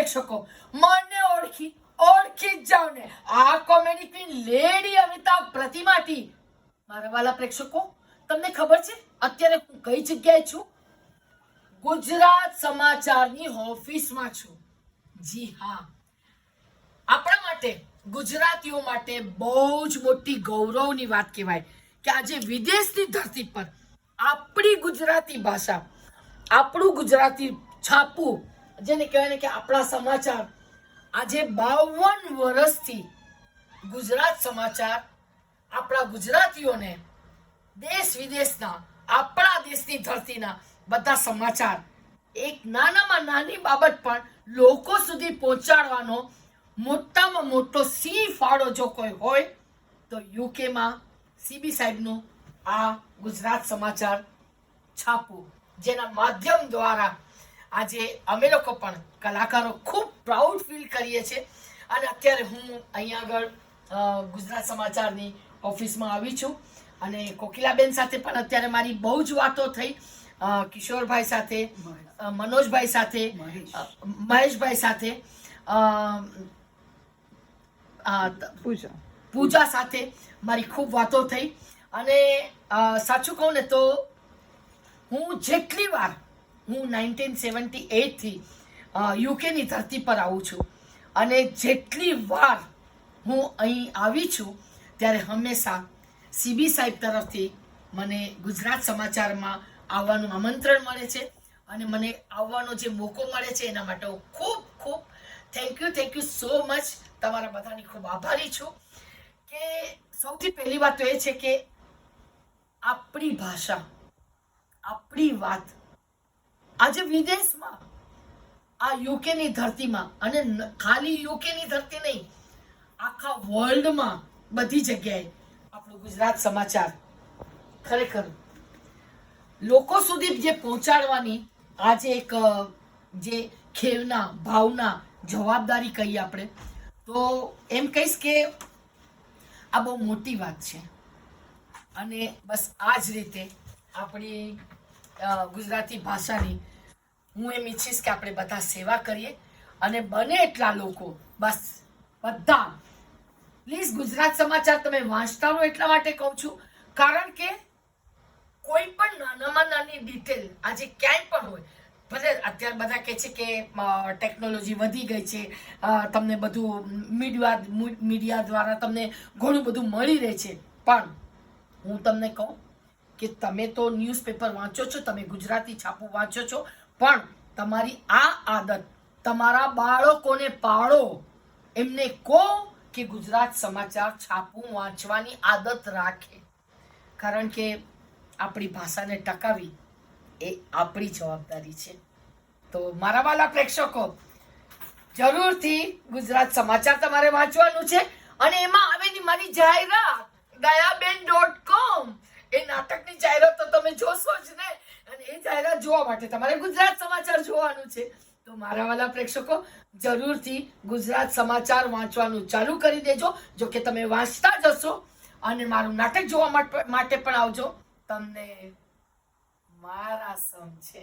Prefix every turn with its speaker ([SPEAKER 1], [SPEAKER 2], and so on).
[SPEAKER 1] પ્રેક્ષકો, મને ઓળખી જ જાવ ને, આ કોમેડી ક્વીન લેડી અમિતાભ પ્રતિમાથી. મારા વાલા પ્રેક્ષકો, તમને ખબર છે અત્યારે હું કઈ જગ્યાએ છું? ગુજરાત સમાચારની ઓફિસમાં છું. જી હા, આપણા માટે, ગુજરાતીઓ માટે બહુ જ મોટી ગૌરવની વાત કહેવાય કે આજે વિદેશની ધરતી પર આપણી ગુજરાતી ભાષા, આપણું ગુજરાતી છાપું, જેને કહેવાય ને કે આપણા સમાચાર, આજે 52 વર્ષથી ગુજરાત સમાચાર આપણા ગુજરાતીઓને દેશ વિદેશના, આપણા દેશની ધરતીના બધા સમાચાર એક નાનામાં નાની બાબત પણ લોકો સુધી પહોંચાડવાનો મોટામાં મોટો સિંહ ફાળો જો કોઈ હોય તો યુકેમાં સીબી સાહેબનું આ ગુજરાત સમાચાર છાપવું, જેના માધ્યમ દ્વારા આજે અમે લોકો પણ કલાકારો ખૂબ પ્રાઉડ ફીલ કરીએ છીએ. અને અત્યારે હું અહીંયા આગળ ગુજરાત સમાચારની ઓફિસમાં આવી છું અને કોકિલાબેન સાથે પણ અત્યારે મારી બહુ જ વાતો થઈ, કિશોરભાઈ સાથે, મનોજભાઈ સાથે, મહેશભાઈ સાથે, પૂજા સાથે મારી ખૂબ વાતો થઈ. અને સાચું કહું ને તો હું જેટલી વાર, હું 1978 થી યુકેની ધરતી પર આવું છું અને જેટલી વાર હું અહીં આવી છું ત્યારે હંમેશા સીબી સાહેબ તરફથી મને ગુજરાત સમાચારમાં આવવાનું આમંત્રણ મળે છે અને મને આવવાનો જે મોકો મળે છે એના માટે હું ખૂબ ખૂબ થેન્ક યુ સો મચ. તમારા બધાની ખૂબ આભારી છું. કે સૌથી પહેલી વાત તો એ છે કે આપણી ભાષા, આપણી વાત આજે વિદેશમાં, આ યુકેની ધરતીમાં, અને ખાલી યુકેની ધરતી નહીં, આખા વર્લ્ડમાં બધી જગ્યાએ આપણું ગુજરાત સમાચાર ખરેખર લોકો સુધી જે પહોંચાડવાની આજે એક જે ખેવના, ભાવના, જવાબદારી કહીએ આપણે તો એમ કહીશ કે આ બહુ મોટી વાત છે. અને બસ આ જ રીતે આપણી ગુજરાતી ભાષાની હું એમ ઈચ્છીશ કે આપણે બધા સેવા કરીએ અને બને એટલા લોકો, બસ બધા પ્લીઝ ગુજરાત સમાચાર તમે વાંચતા રહો. એટલા માટે કહું છું કારણ કે કોઈ પણ નાનામાં નાની ડિટેલ આજે ક્યાંય પણ હોય, ભલે અત્યારે બધા કહે છે કે ટેકનોલોજી વધી ગઈ છે, તમને બધું મીડિયા દ્વારા તમને ઘણું બધું મળી રહે છે, પણ હું તમને કહું કે તમે તો ન્યૂઝપેપર વાંચો છો, તમે ગુજરાતી છાપું વાંચો છો, પણ તમારી આ આદત તમારા બાળકોને પાડો, એમને કહો કે ગુજરાત સમાચાર છાપું વાંચવાની આદત રાખે, કારણ કે આપણી ભાષાને ટકાવી એ આપણી જવાબદારી છે. તો મારા વાલા પ્રેક્ષકો, જરૂરથી ગુજરાત સમાચાર તમારે વાંચવાનું છે. અને એમાં આવેલી મારી જાહેરાત dayaben.com, એ નાટકની જાહેરાત તો તમે જોશો જ ને, અને એ જાહેરાત જોવા માટે તમારે ગુજરાત સમાચાર જોવાનું છે. તો મારા વાલા પ્રેક્ષકો, જરૂરથી ગુજરાત સમાચાર વાંચવાનું ચાલુ કરી દેજો. જો કે તમે વાંચતા જશો અને મારું નાટક જોવા માટે પણ આવજો, તમને મારા સમ છે.